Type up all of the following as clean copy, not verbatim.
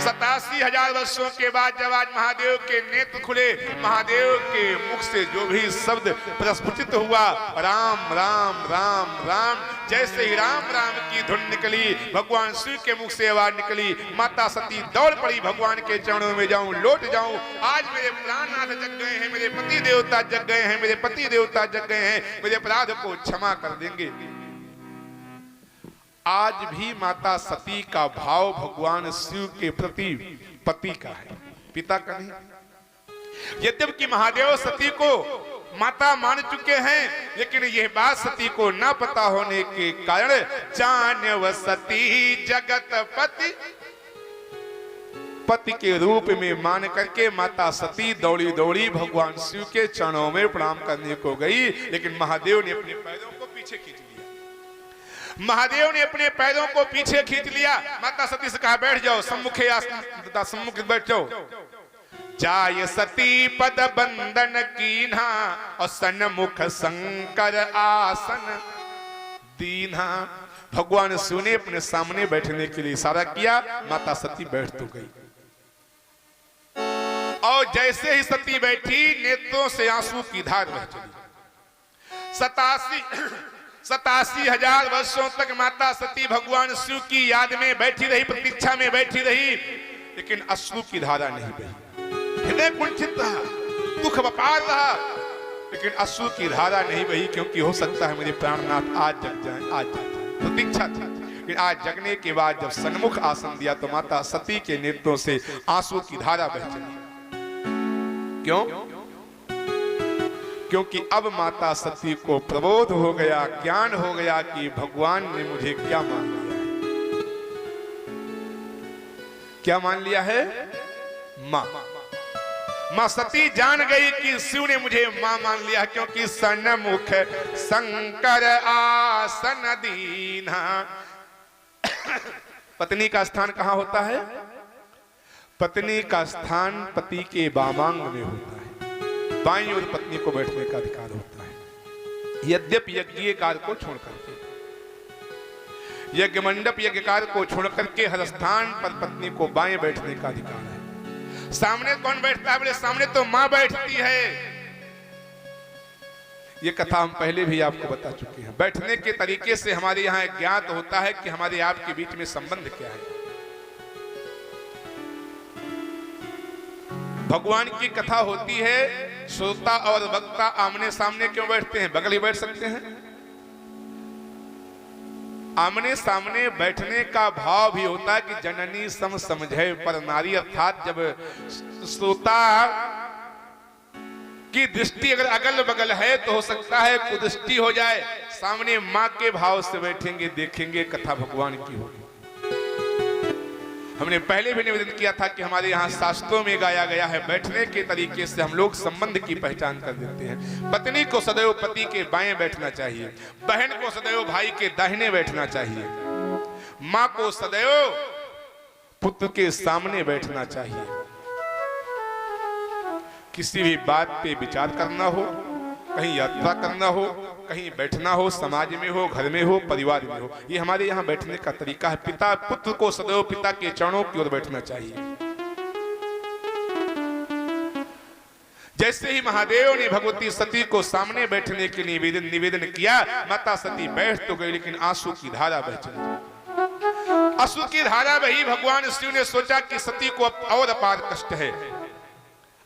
87,000 वर्षों के बाद जब आज महादेव के नेत्र खुले, महादेव के मुख से जो भी शब्द प्रस्फुटित हुआ, राम राम राम राम, जैसे ही राम राम की धुन निकली, भगवान शिव के मुख से आवाज निकली, माता सती दौड़ पड़ी, भगवान के चरणों में जाऊं, लौट जाऊं। आज मेरे प्राणनाथ जग गए हैं, मेरे पति देवता जग गए हैं, मेरे पति देवता जग गए हैं, मेरे अपराध को क्षमा कर देंगे। आज भी माता सती का भाव भगवान शिव के प्रति पति का है, पिता का नहीं। यद्यपि महादेव सती को माता मान चुके हैं, लेकिन यह बात सती को न पता होने के कारण जानव सती जगत पति पति के रूप में मान करके माता सती दौड़ी दौड़ी भगवान शिव के चरणों में प्रणाम करने को गई, लेकिन महादेव ने अपने पैरों को पीछे खींच लिया। महादेव ने अपने पैरों को पीछे खींच लिया। माता सती से कहा बैठ जाओ, सम्मुखे सम्मुख बैठ जाओ। जाय सती पद बंदन कीन्हा और सन्मुख शंकर आसन दीन्हा। भगवान शिव ने अपने सामने बैठने के लिए इशारा किया, माता सती बैठ तो गई। और जैसे ही सती बैठी, नेत्रों से आंसू की धार बह चली। 87,000 वर्षों तक माता सती भगवान शिव की याद में बैठी रही, प्रतीक्षा में बैठी रही, लेकिन अश्रु की धारा नहीं बही। हृदय कुंठित रहा, दुख बपार रहा, लेकिन अश्रु की धारा नहीं बही, क्योंकि हो सकता है मेरे प्राणनाथ आज जग जाएं, आज जग जाएं। प्रतीक्षा थी, लेकिन आज जगने के बाद जब सन्मुख आसन दिया तो माता सती के नेत्रों से आंसू की धारा बह चली। क्यों? क्योंकि अब माता सती को प्रबोध हो गया, ज्ञान हो गया कि भगवान ने मुझे क्या मान लिया है। क्या मान लिया है? मां। मां सती जान गई कि शिव ने मुझे मां मान लिया, क्योंकि सन्मुख शंकर आसन दीन्हा। पत्नी का स्थान कहां होता है? पत्नी का स्थान पति के वामांग में होता है, बाईं ओर पत्नी को बैठने का अधिकार होता है। यद्यपि यज्ञ कार्य को छोड़ करके, यज्ञ मंडप यज्ञ कार्य को छोड़ करके हर स्थान पर पत्नी को बाएं बैठने का अधिकार है। सामने कौन बैठता है? बोले सामने तो मां बैठती है। ये कथा हम पहले भी आपको बता चुके हैं। बैठने के तरीके से हमारे यहाँ ज्ञात होता है कि हमारे आपके बीच में संबंध क्या है। भगवान की कथा होती है, श्रोता और वक्ता आमने सामने क्यों बैठते हैं? बगल ही बैठ सकते हैं। आमने सामने बैठने का भाव भी होता है कि जननी सम समझे पर नारी, अर्थात जब श्रोता की दृष्टि अगर अगल बगल है तो हो सकता है कुदृष्टि हो जाए। सामने मां के भाव से बैठेंगे, देखेंगे, कथा भगवान की होगी। हमने पहले भी निवेदन किया था कि हमारे यहाँ शास्त्रों में गाया गया है, बैठने के तरीके से हम लोग संबंध की पहचान कर देते हैं। पत्नी को सदैव पति के बाएं बैठना चाहिए, बहन को सदैव भाई के दाहिने बैठना चाहिए, माँ को सदैव पुत्र के सामने बैठना चाहिए। किसी भी बात पे विचार करना हो, कहीं यात्रा करना हो, कहीं बैठना हो, समाज में हो, घर में हो, परिवार में हो, ये हमारे यहाँ बैठने का तरीका है। पिता पुत्र को सदैव पिता के चरणों की ओर बैठना चाहिए। जैसे ही महादेव ने भगवती सती को सामने बैठने के लिए निवेदन किया, माता सती बैठ तो गई, लेकिन आंसू की धारा बह चली। आंसू की धारा बही। भगवान शिव ने सोचा कि सती को और अपार कष्ट है।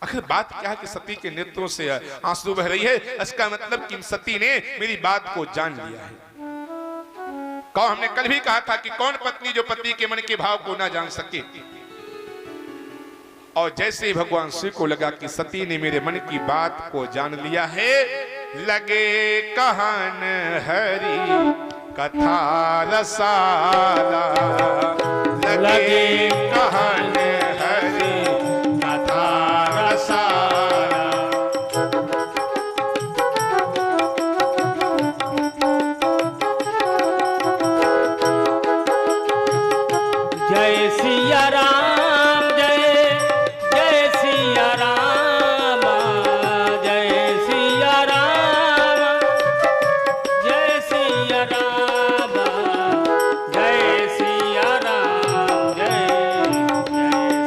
आखिर बात क्या है कि सती के नेत्रों से आंसू बह रही है? इसका मतलब कि सती ने मेरी बात को जान लिया है। कौन? हमने कल भी कहा था कि कौन पत्नी जो पति के मन के भाव को ना जान सके। और जैसे ही भगवान शिव को लगा कि सती ने मेरे मन की बात को जान लिया है, लगे कहन हरि कथा रसाला, लगे कहन हरि कथा रसाला। जय सिया राम, जय जय सिया राम, जय सिया राम, जय सिया राम, जय सिया राम, जय जय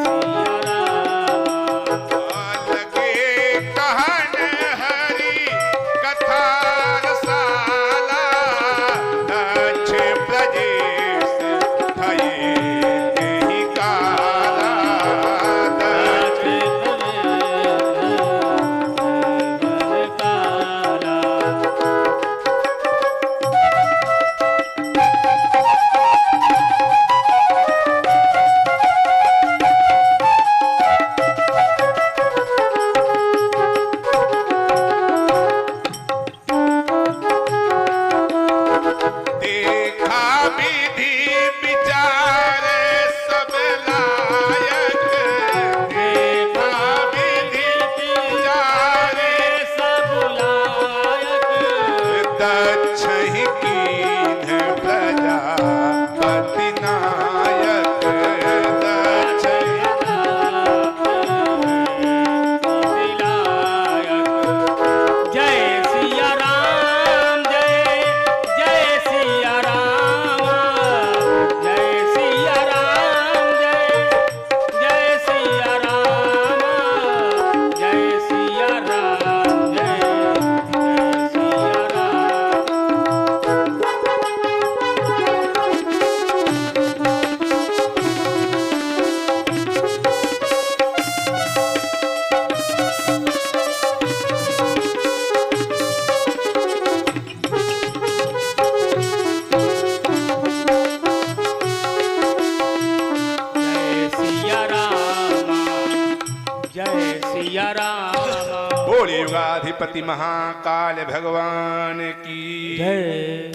युगाधिपति महाकाल भगवान की जय।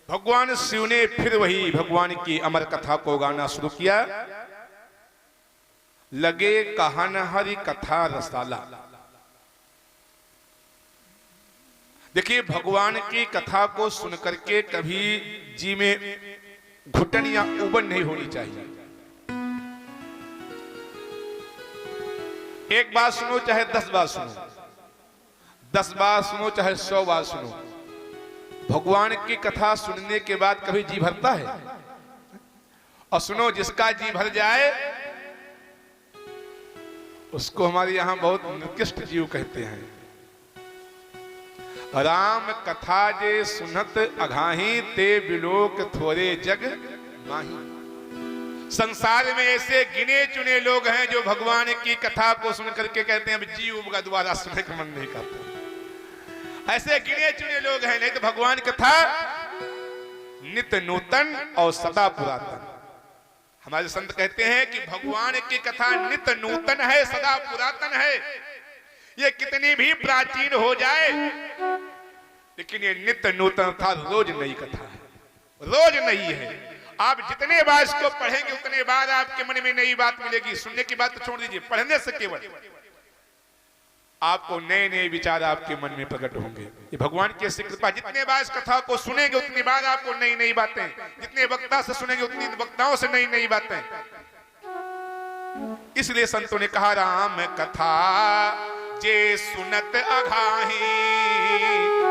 भगवान शिव ने फिर वही भगवान की अमर कथा को गाना शुरू किया। लगे कहन हरि कथा रसाला। देखिए, भगवान की कथा को सुन करके कभी जी में घुटन या उबन नहीं होनी चाहिए। एक बात सुनो चाहे 10 बार सुनो, 10 बार सुनो चाहे 100 बार सुनो, भगवान की कथा सुनने के बाद कभी जी भरता है? और सुनो, जिसका जी भर जाए उसको हमारे यहां बहुत निकृष्ट जीव कहते हैं। राम कथा जे सुनत अघाही ते बिलोक थोरे जग माही। संसार में ऐसे गिने चुने लोग हैं जो भगवान की कथा को सुन करके कहते हैं अब जीव का दोबारा सुनने का मन नहीं करता। ऐसे गिने चुने लोग हैं, नहीं तो भगवान कथा नित्य नूतन और सदा पुरातन। हमारे संत कहते हैं कि भगवान की कथा नित्य नूतन है, सदा पुरातन है। ये कितनी भी प्राचीन हो जाए लेकिन ये नित्य नूतन था, रोज नई कथा है, रोज नई है। आप जितने बार इसको पढ़ेंगे उतने बार आपके मन में नई बात मिलेगी। सुनने की बात तो छोड़ दीजिए, पढ़ने से केवल आपको नए नए विचार आपके मन में प्रकट होंगे। ये भगवान की ऐसी कृपा, जितने बार इस कथा को सुनेंगे उतनी बार आपको नई नई बातें, जितने वक्ता से सुनेंगे उतनी वक्ताओं से नई नई बातें। इसलिए संतों ने कहा राम कथा जे सुनत अघाही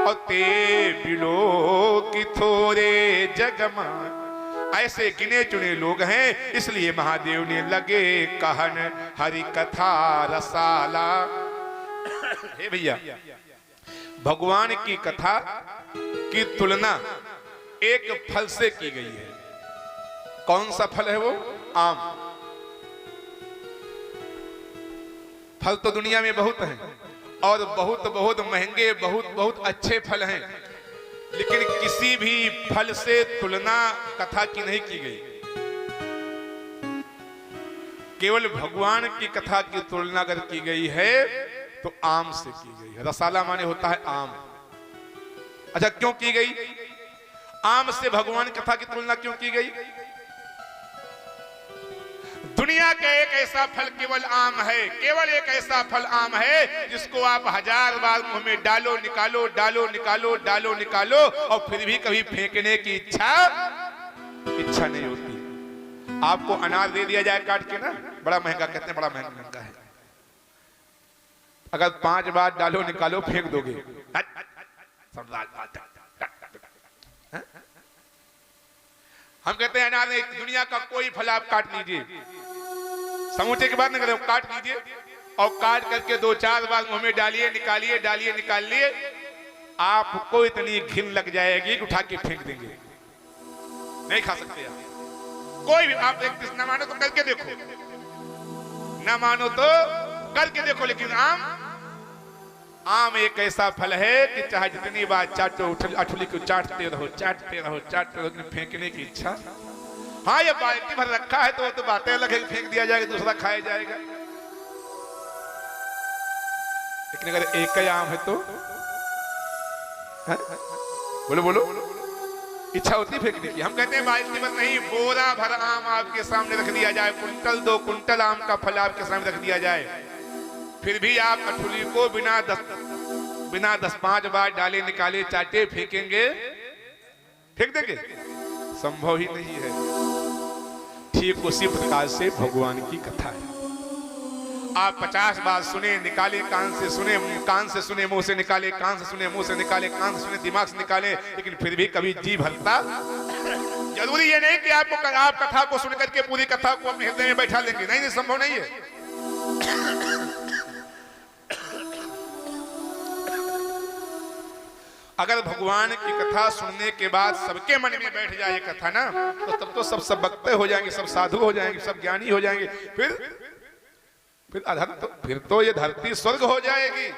और ते बिलो की थोरे जगमा। ऐसे गिने चुने लोग हैं, इसलिए महादेव ने लगे कहन हरि कथा रसाला। हे भैया, भगवान की कथा की तुलना एक फल से की गई है। कौन सा फल है वो? आम। फल तो दुनिया में बहुत हैं और बहुत बहुत महंगे, बहुत बहुत अच्छे फल हैं, लेकिन किसी भी फल से तुलना कथा की नहीं की गई। केवल भगवान की कथा की तुलना अगर की गई है तो आम से की गई है। रसाला माने होता है आम। अच्छा, क्यों की गई? आम से भगवान कथा की तुलना क्यों की गई? दुनिया का एक ऐसा फल केवल आम है, केवल एक ऐसा फल आम है जिसको आप 1000 बार मुंह में डालो निकालो, डालो निकालो, डालो निकालो और फिर भी कभी फेंकने की इच्छा नहीं होती। आपको अनार दे दिया जाए काट के ना, बड़ा महंगा कहते हैं, बड़ा महंगा है। अगर 5 बार डालो निकालो फेंक दोगे। हम कहते हैं अनार नहीं, दुनिया का कोई फल आप काट लीजिए, समूचे के बाद न करें, काट लीजिए और काट करके 2-4 बार मुंह में डालिए निकालिए, डालिए निकालिए, आपको इतनी घिन लग जाएगी कि उठा के फेंक देंगे, नहीं खा सकते आप। कोई भी आप एक न मानो तो करके देखो, न मानो तो करके देखो। लेकिन आम एक ऐसा फल है कि चाहे जितनी बार चाटो, अठुली को चाटते रहो, चाटते रहो, चाटते रहो, फेंकने की इच्छा। हाँ, ये बाल्टी भर रखा है तो वो तो बातें अलग है, फेंक दिया जाएगा, दूसरा खाया जाएगा। लेकिन अगर एक ही आम है तो बोलो बोलो, इच्छा होती फेंकने की। हम कहते हैं बाल्टी भर नहीं, बोरा भर आम आपके सामने रख दिया जाए, कुंटल 2 कुंटल आम का फल आपके सामने रख दिया जाए, फिर भी आप अठुली को बिना 10-5 बार डाले निकाले चाटे फेंकेंगे? फेंक देंगे? संभव ही नहीं है। ठीक उसी प्रकार से भगवान की कथा है। आप 50 बार सुने, निकाले कान से सुने, मुंह से निकाले, कान से सुने, मुंह से निकाले, कान से सुने, दिमाग से निकाले, लेकिन फिर भी कभी जी भरता। जरूरी ये नहीं कि आप कथा को सुन करके पूरी कथा को अपने हृदय में बैठा लेंगे, नहीं, संभव नहीं है। अगर भगवान की कथा सुनने के बाद सबके मन में बैठ जाए कथा ना, तो तब तो सब वक्ते हो जाएंगे, सब साधु हो जाएंगे, सब ज्ञानी हो जाएंगे, फिर तो ये धरती स्वर्ग हो जाएगी।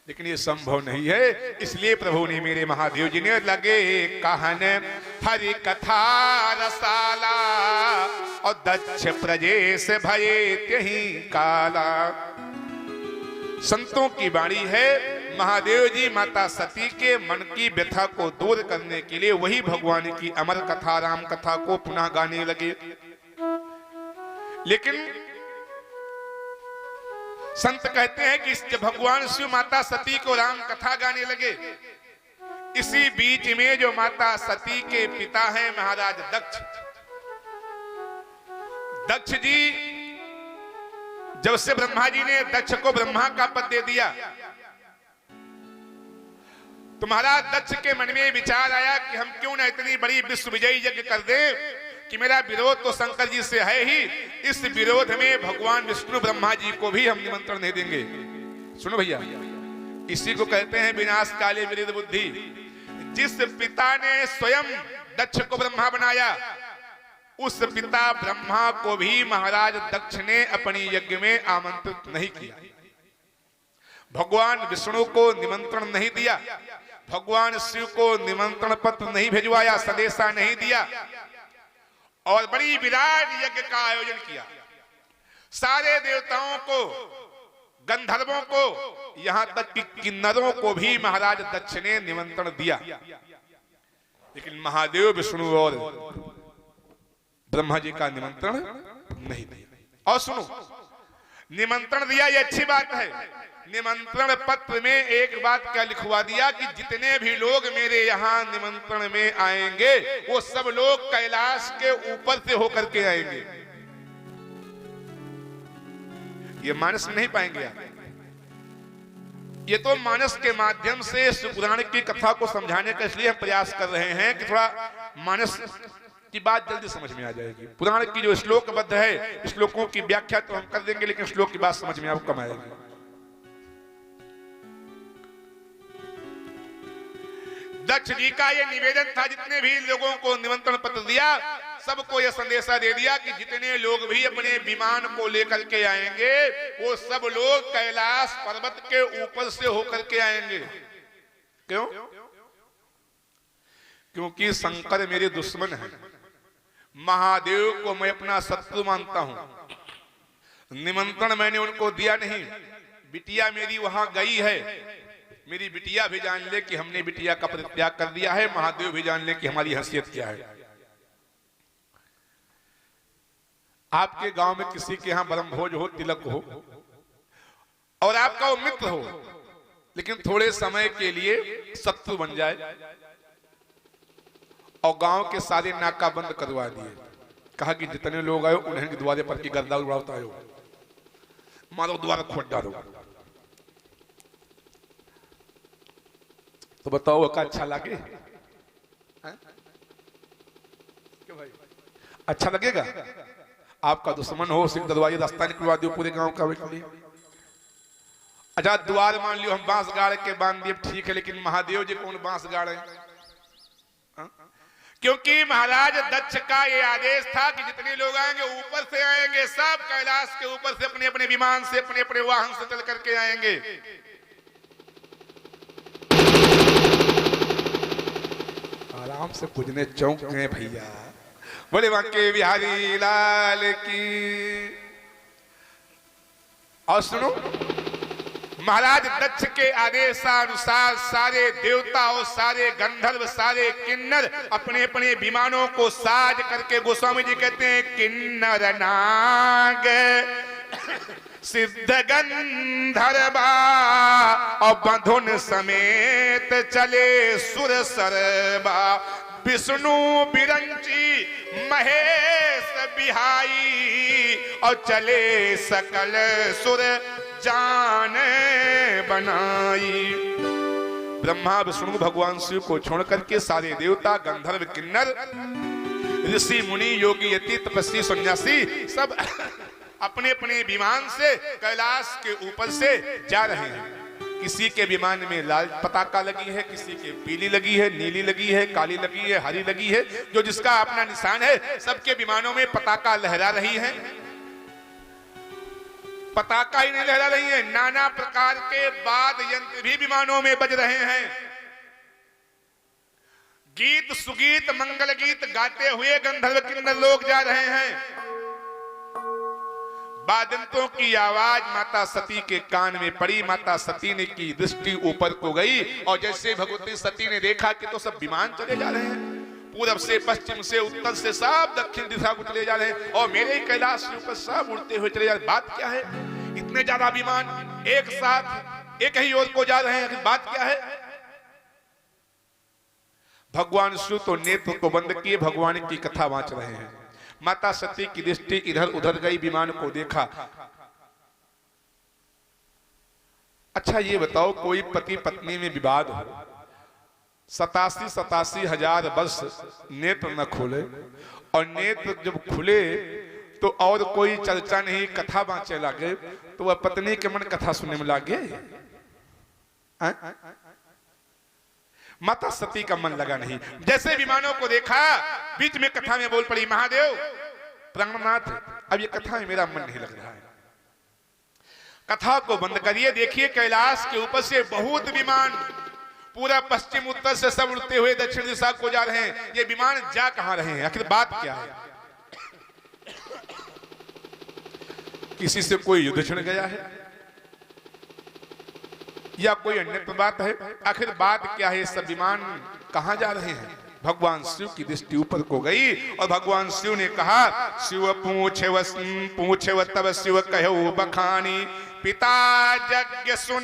लेकिन ये संभव नहीं है। इसलिए प्रभु ने, मेरे महादेव जी ने लगे कहन हरि कथा रसाला और दक्ष प्रजेश भये त्यहि काला। संतों की वाणी है। महादेव जी माता सती के मन की व्यथा को दूर करने के लिए वही भगवान की अमर कथा राम कथा को पुनः गाने लगे। लेकिन संत कहते हैं कि जब भगवान शिव माता सती को राम कथा गाने लगे, इसी बीच में जो माता सती के पिता हैं महाराज दक्ष, दक्ष जी जब से ब्रह्मा जी ने दक्ष को ब्रह्मा का पद दे दिया, तो महाराज दक्ष के मन में विचार आया कि हम क्यों ना इतनी बड़ी विश्व विजयी यज्ञ कर दें कि मेरा विरोध तो शंकर जी से है ही, इस विरोध में भगवान विष्णु ब्रह्मा जी को भी हम निमंत्रण नहीं देंगे। सुनो भैया, इसी को कहते हैं विनाश काले विरुद्ध बुद्धि। जिस पिता ने स्वयं दक्ष को ब्रह्मा बनाया, उस पिता ब्रह्मा को भी महाराज दक्ष ने अपनी यज्ञ में आमंत्रित नहीं किया, भगवान विष्णु को निमंत्रण नहीं दिया, भगवान शिव को निमंत्रण पत्र नहीं भिजवाया, संदेशा नहीं दिया, और बड़ी विराट यज्ञ का आयोजन किया। सारे देवताओं को, गंधर्वों को, यहां तक कि किन्नरों को भी महाराज दक्ष ने निमंत्रण दिया। लेकिन महादेव विष्णु और ब्रह्मा जी का निमंत्रण नहीं दिया। और सुनो, निमंत्रण दिया ये अच्छी बात है, निमंत्रण पत्र में एक बात क्या लिखवा दिया कि जितने भी लोग मेरे यहाँ निमंत्रण में आएंगे वो सब लोग कैलाश के ऊपर से होकर के आएंगे। ये मानस नहीं पाएंगे आप। ये तो मानस के माध्यम से पुराण की कथा को समझाने का इसलिए हम प्रयास कर रहे हैं कि थोड़ा मानस की बात जल्दी समझ में आ जाएगी। पुराण की जो श्लोकबद्ध है, श्लोकों की व्याख्या तो हम कर देंगे, लेकिन श्लोक की बात समझ में आपको कम आएगी। दक्ष जी का यह निवेदन था, जितने भी लोगों को निमंत्रण पत्र दिया सबको यह संदेशा दे दिया कि जितने लोग भी अपने विमान को लेकर के आएंगे वो सब लोग कैलाश पर्वत के ऊपर से होकर के आएंगे। क्यों? क्योंकि शंकर मेरे दुश्मन हैं, महादेव को मैं अपना शत्रु मानता हूं। निमंत्रण मैंने उनको दिया नहीं, बिटिया मेरी वहां गई है, मेरी बिटिया भी जान ले कि हमने बिटिया का परित्याग कर दिया है, महादेव भी जान ले कि हमारी हैसियत क्या है। आपके गांव में किसी के यहां ब्रह्मभोज हो, तिलक हो, और आपका वो मित्र हो, लेकिन थोड़े समय के लिए शत्रु बन जाए और गांव के सारे नाका बंद करवा दिए, कहा कि जितने लोग आए उन्हें द्वारे पर की गर्दा उड़ाता है, मारो द्वारा खोद डालो। तो बताओ का अच्छा लगे? क्यों भाई, अच्छा लगेगा? आपका दुश्मन हो, सिंह दरवाजे रास्ता निकलवा दियो पूरे गांव का लिए। अच्छा द्वार मान लियो हम बांस गाड़ के बांध दिए, ठीक है, लेकिन महादेव जी कौन बांस गाड़े? क्योंकि महाराज दक्ष का ये आदेश था कि जितने लोग आएंगे ऊपर से आएंगे, सब कैलाश के ऊपर से अपने अपने विमान से, अपने अपने वाहन से चल करके आएंगे। आराम से पूजने चौंक गए भैया, बोले बांके बिहारी लाल की। और सुनो, महाराज दक्ष के आदेशानुसार सारे देवता और सारे गंधर्व, सारे किन्नर अपने अपने विमानों को साज करके, गोस्वामी जी कहते हैं किन्नर नाग सिद्ध गंधर्वा और बंधुन समेत चले सुर सरबा, विष्णु बिरंची महेश बिहाई और चले सकल सुर जान बनाई। ब्रह्मा विष्णु भगवान शिव को छोड़ करके सारे देवता, गंधर्व, किन्नर, ऋषि मुनि, योगी, यति, तपस्वी, सन्यासी सब अपने अपने विमान से कैलाश के ऊपर से जा रहे हैं। किसी के विमान में लाल पताका लगी है, किसी के पीली लगी है, नीली लगी है, काली लगी है, हरी लगी है, जो जिसका अपना निशान है। सबके विमानों में पताका लहरा रही है। पताका ही नहीं लहरा रही है, नाना प्रकार के वाद्य यंत्र भी विमानों में बज रहे हैं। गीत सुगीत मंगल गीत गाते हुए गंधर्व किन्नर लोग जा रहे हैं। बादंतों की आवाज माता सती के कान में पड़ी। माता सती ने की दृष्टि ऊपर को गई और जैसे भगवती सती ने देखा कि तो सब विमान चले जा रहे हैं, पूरब से, पश्चिम से, उत्तर से, सब दक्षिण दिशा को चले जा रहे हैं और मेरे कैलाश के ऊपर सब उड़ते हुए चले जा रहे हैं। बात क्या है? इतने ज्यादा विमान एक साथ एक ही ओर को जा रहे हैं, बात क्या है? भगवान शिव तो नेत्र को बंद किए भगवान की कथा वांच रहे हैं। माता सती की दृष्टि इधर उधर गई, विमान को देखा। अच्छा ये बताओ, कोई पति पत्नी में विवाद हो, 87 हजार वर्ष नेत्र न खोले और नेत्र जब खुले तो और कोई चर्चा नहीं, कथा बाँचे लगे, तो वह पत्नी के मन कथा सुनने में लगे। माता सती का मन लगा नहीं। जैसे विमानों को देखा, बीच में कथा में बोल पड़ी, महादेव प्राणनाथ, अब ये कथा में मेरा मन नहीं लग रहा है, कथा को बंद करिए। देखिए कैलाश के ऊपर से बहुत विमान पूरा पश्चिम उत्तर से सब उड़ते हुए दक्षिण दिशा को जा रहे हैं। ये विमान जा कहां रहे हैं? आखिर बात क्या है? किसी से कोई युद्ध छिड़ गया है या कोई अन्य बात है? आखिर बात क्या है? सब विमान कहां जा रहे हैं? भगवान शिव की दृष्टि ऊपर को गई और भगवान शिव ने कहा, शिव पूछे तब शिव कहो बखानी, पिता यज्ञ सुन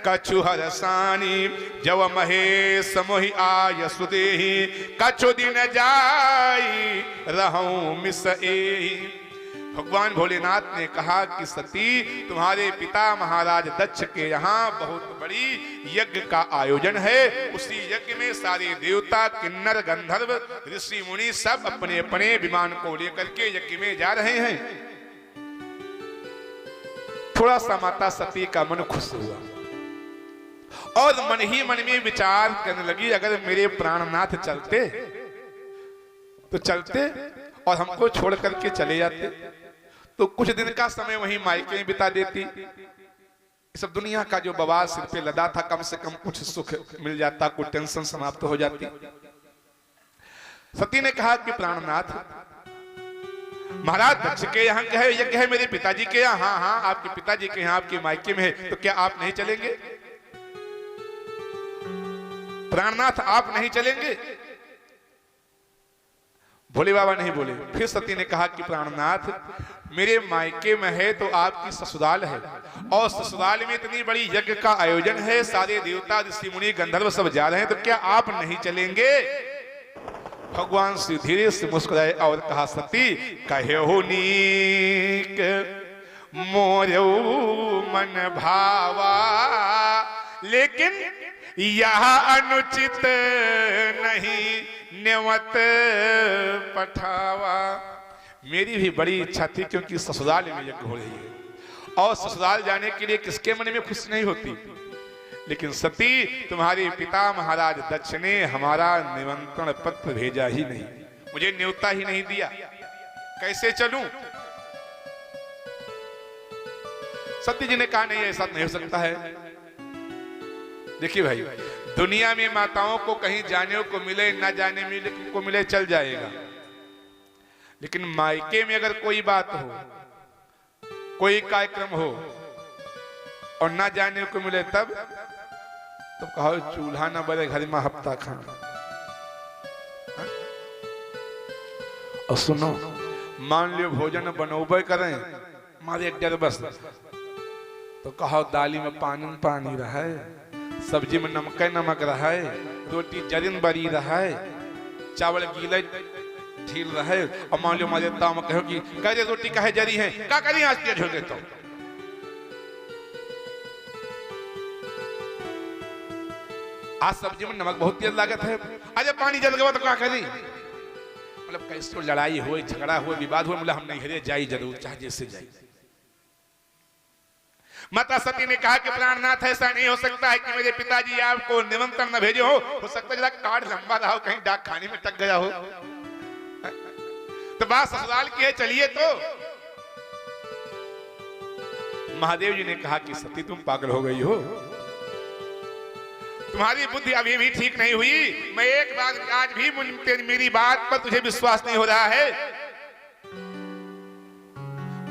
कछु हरसानी, जब महेश मोहि आय सुदेहि, कछु दिन जाई रहूं मिस एहि। भगवान भोलेनाथ ने कहा कि सती, तुम्हारे पिता महाराज दक्ष के यहाँ बहुत बड़ी यज्ञ का आयोजन है। उसी यज्ञ में सारे देवता, किन्नर, गंधर्व, ऋषि मुनि सब अपने अपने विमान को लेकर के यज्ञ में जा रहे हैं। थोड़ा सा माता सती का मन खुश हुआ और मन ही मन में विचार करने लगी, अगर मेरे प्राणनाथ चलते तो चलते और हमको छोड़ करके चले जाते तो कुछ दिन का समय वहीं मायके में बिता देती। सब दुनिया का जो बवाल सिर पे लदा था, कम से कम कुछ सुख मिल जाता, कुछ टेंशन समाप्त हो जाती। सती ने कहा कि प्राणनाथ, महाराज दक्ष के यहाँ है यज्ञ है, मेरे पिताजी के यहाँ, हाँ हाँ आपके पिताजी के यहाँ आपके मायके में है, तो क्या आप नहीं चलेंगे? प्राणनाथ आप नहीं चलेंगे? भोले बाबा नहीं बोले। फिर सती ने कहा कि प्राणनाथ, मेरे मायके में है तो आपकी ससुराल है और ससुराल में इतनी बड़ी यज्ञ का आयोजन है, सारे देवता, ऋषि मुनि, गंधर्व सब जा रहे हैं, तो क्या आप नहीं चलेंगे? भगवान श्री धीरे से मुस्कुराए और कहा, सती कहो नीक मोरो मन भावा, लेकिन यह अनुचित नहीं नेवत पठावा। मेरी भी बड़ी इच्छा थी, क्योंकि ससुराल में यज्ञ हो रही है और ससुराल जाने के लिए किसके मन में खुशी नहीं होती, लेकिन सती तुम्हारे पिता महाराज दक्ष ने हमारा निमंत्रण पत्र भेजा ही नहीं, मुझे न्योता ही नहीं दिया, कैसे चलूं? सती जी ने कहा, नहीं ऐसा नहीं हो सकता है। देखिए भाई, दुनिया में माताओं को कहीं जाने को मिले ना जाने को मिले चल जाएगा, लेकिन मायके में अगर कोई बात हो, कोई कार्यक्रम हो और ना जाने को मिले तब तो कहो चूल्हा ना बड़े घर में हफ्ता खाना। और सुनो, मान लियो भोजन बनोबे करें मारे एक डर बस, तो कहो दाली में पानी रहे, सब्जी में नमक रहे, रोटी जरिन बरी रहे, चावल गीले ढील रहे, और मान लो हमारे दाम कहो कि कह रोटी कहे जरी है, क्या करी आज तेज हो गए तो आज सब्जी में नमक बहुत तेज लागत है, अरे पानी जल गया तो क्या करी? मतलब कैसे लड़ाई हुई, झगड़ा हुआ, विवाद हुआ, मतलब हम नहीं हरे जाई जरूर, चाहे जैसे जाई। माता सती ने कहा कि प्राणनाथ, ऐसा नहीं हो सकता है कि मेरे पिताजी आपको निमंत्रण न भेजे हो सकता है जरा कार्ड लंबा रहा हो, कहीं डाक खाने में टक गया हो, तो बात ससुराल की है, चलिए। तो महादेव जी ने कहा कि सती तुम पागल हो गई हो, तुम्हारी बुद्धि अभी भी ठीक नहीं हुई। मैं एक बार आज भी मेरी बात पर तुझे विश्वास नहीं हो रहा है।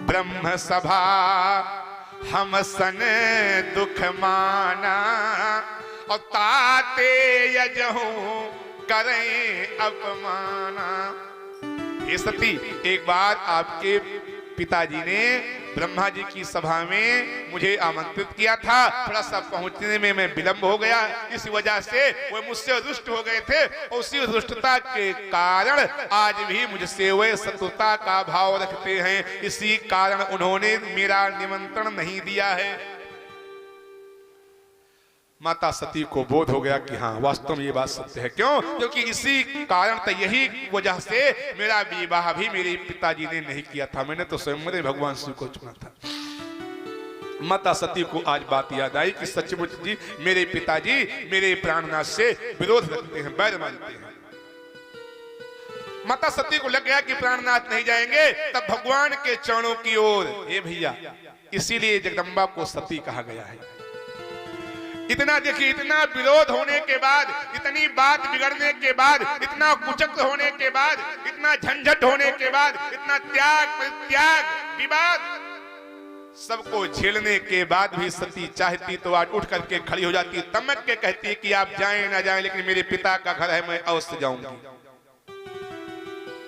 ब्रह्म सभा हम सन दुख माना, और ताते यजहू करें अपमाना। हे सती, एक बार आपके पिताजी ने ब्रह्मा जी की सभा में मुझे आमंत्रित किया था, थोड़ा सा पहुंचने में मैं विलंब हो गया, इस वजह से वो मुझसे रुष्ट हो गए थे, और उसी रुष्टता के कारण आज भी मुझसे वे शत्रुता का भाव रखते हैं। इसी कारण उन्होंने मेरा निमंत्रण नहीं दिया है। माता सती को बोध हो गया कि हाँ, वास्तव में ये बात सत्य है। क्यों? क्योंकि इसी कारण तो यही वजह से मेरा विवाह भी मेरे पिताजी ने नहीं किया था, मैंने तो स्वयं मेरे भगवान शिव को चुना था। माता सती को आज बात याद आई कि सचमुच जी मेरे पिताजी मेरे प्राणनाथ से विरोध रखते हैं, बैर मानते हैं। माता सती को लग गया कि प्राणनाथ नहीं जाएंगे, तब भगवान के चरणों की ओर, हे भैया, इसीलिए जगदम्बा को सती कहा गया है। इतना देखिए, इतना विरोध होने के बाद, इतनी बात बिगड़ने के बाद, इतना कुचक्र होने के बाद, इतना झंझट होने के बाद, इतना त्याग परित्याग विवाद सबको झेलने के बाद भी सती चाहती तो आज उठ करके खड़ी हो जाती, तमक के कहती कि आप जाएं ना जाएं, लेकिन मेरे पिता का घर है, मैं अवश्य जाऊंगी।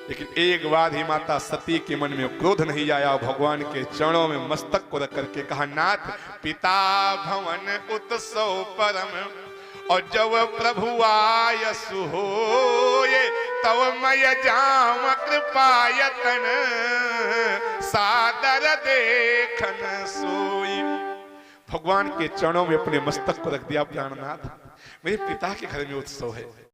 लेकिन एक बार ही माता सती के मन में क्रोध नहीं आया, भगवान के चरणों में मस्तक को रख करके कहा, नाथ, पिता भवन उत्सव परम, और जब प्रभु आयसु होए तव मय जाम कृपायतन, सादर देखन सोई। भगवान के चरणों में अपने मस्तक को रख दिया, प्राणनाथ, मेरे पिता के घर में उत्सव है।